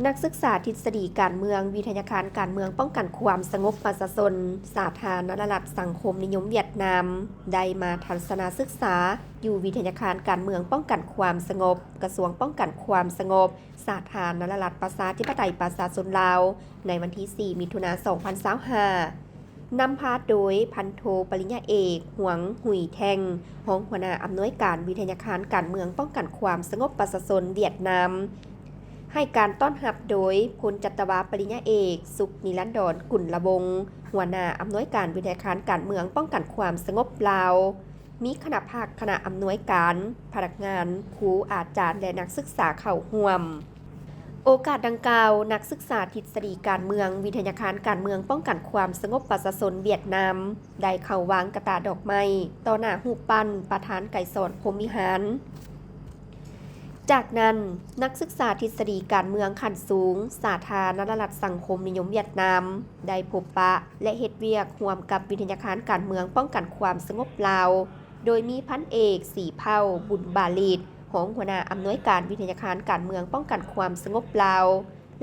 นักศึกษาทฤษฎีการเมืองวิทยาการการเมืองป้องกันความสงบประชาชนสาธารณรัฐสังคมนิยมเวียดนามได้มาทัศนศึกษาอยู่วิทยาการการเมืองป้องกันความสงบกระทรวงป้องกันความสงบสาธารณรัฐประชาธิปไตยประชาชนลาวในวันที่ 4 มิถุนายน 2025นำพาโดยพันโทปริญญาเอกหวงหุยแทงรองหัวหน้าอำนวยการวิทยาการการเมืองป้องกันความสงบประชาชนเวียดนามให้การต้อนรับโดยพลจัตวาปริญญาเอกสุขนิรันดรกุลละวงศ์หัวหน้าอำนวยการวิทยาการการเมืองป้องกันความสงบลาวมีคณะภาคคณะอำนวยการพนักงานครูอาจารย์และนักศึกษาเข้าร่วมโอกาสดังกล่าวนักศึกษาทฤษฎีการเมืองวิทยาการการเมืองป้องกันความสงบประชาชนเวียดนามได้เข้าวางกระตาดอกไม้ต่อหน้ารูปปั้นประธานไกรสอนพรหมวิหารจากนั้นนักศึกษาทฤษฎีการเมืองขั้นสูงสาธารณรัฐสังคมนิยมเวียดนามได้พบปะและเฮ็ดเวียกร่วมกับวิทยาการการเมืองป้องกันความสงบลาวโดยมีพันเอกสีเผ่าบุญบาลีดรองหัวหน้าอำนวยการวิทยาการการเมืองป้องกันความสงบลาว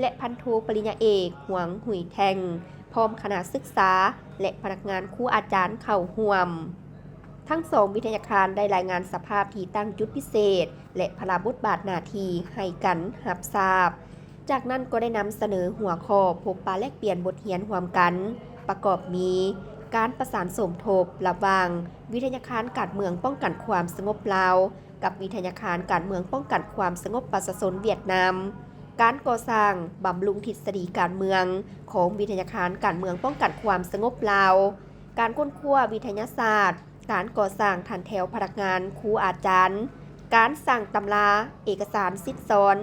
และพันโทปริญญาเอกหวงหุยแทงพร้อมคณะศึกษาและพนักงานครูอาจารย์เข้าร่วมทั้งสองวิทยาการได้รายงานสภาพที่ตั้งจุดพิเศษและพลาบทบาทหน้าที่ให้กันรับทราบจากนั้นก็ได้นำเสนอหัวข้อพบปะแลกเปลี่ยนบทเรียนร่วมกันประกอบมีการประสานสมทบระหว่างวิทยาการการเมืองป้องกันความสงบลาวกับวิทยาการการเมืองป้องกันความสงบประชาชนเวียดนามการก่อสร้างบำรุงทฤษฎีการเมืองของวิทยาการการเมืองป้องกันความสงบลาวการค้นคว้าวิทยาศาสตร์การก่อสร้างฐานแถวพนักงานครูอาจารย์การสั่งตำราเอกสารซิดซ้อน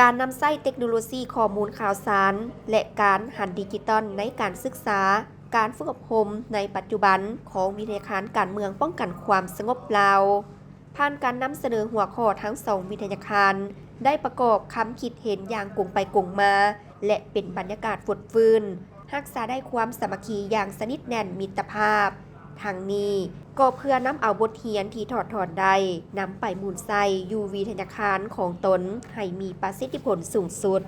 การนำใช้เทคโนโลยีข้อมูลข่าวสารและการหันดิจิตอลในการศึกษาการฝึกอบรมในปัจจุบันของวิทยาการการเมืองป้องกันความสงบลาวผ่านการนำเสนอหัวข้อทั้งสองวิทยาการได้ประกอบคำคิดเห็นอย่างกงไปกงมาและเป็นบรรยากาศฝดฟื้นรักษาได้ความสามัคคีอย่างสนิทแน่นมิตรภาพทางนี้ก็เพื่อนำเอาบทเรียนที่ถอดถอนได้นำไปหมุนใส่อยู่วิทยาการของตนให้มีประสิทธิผลสูงสุด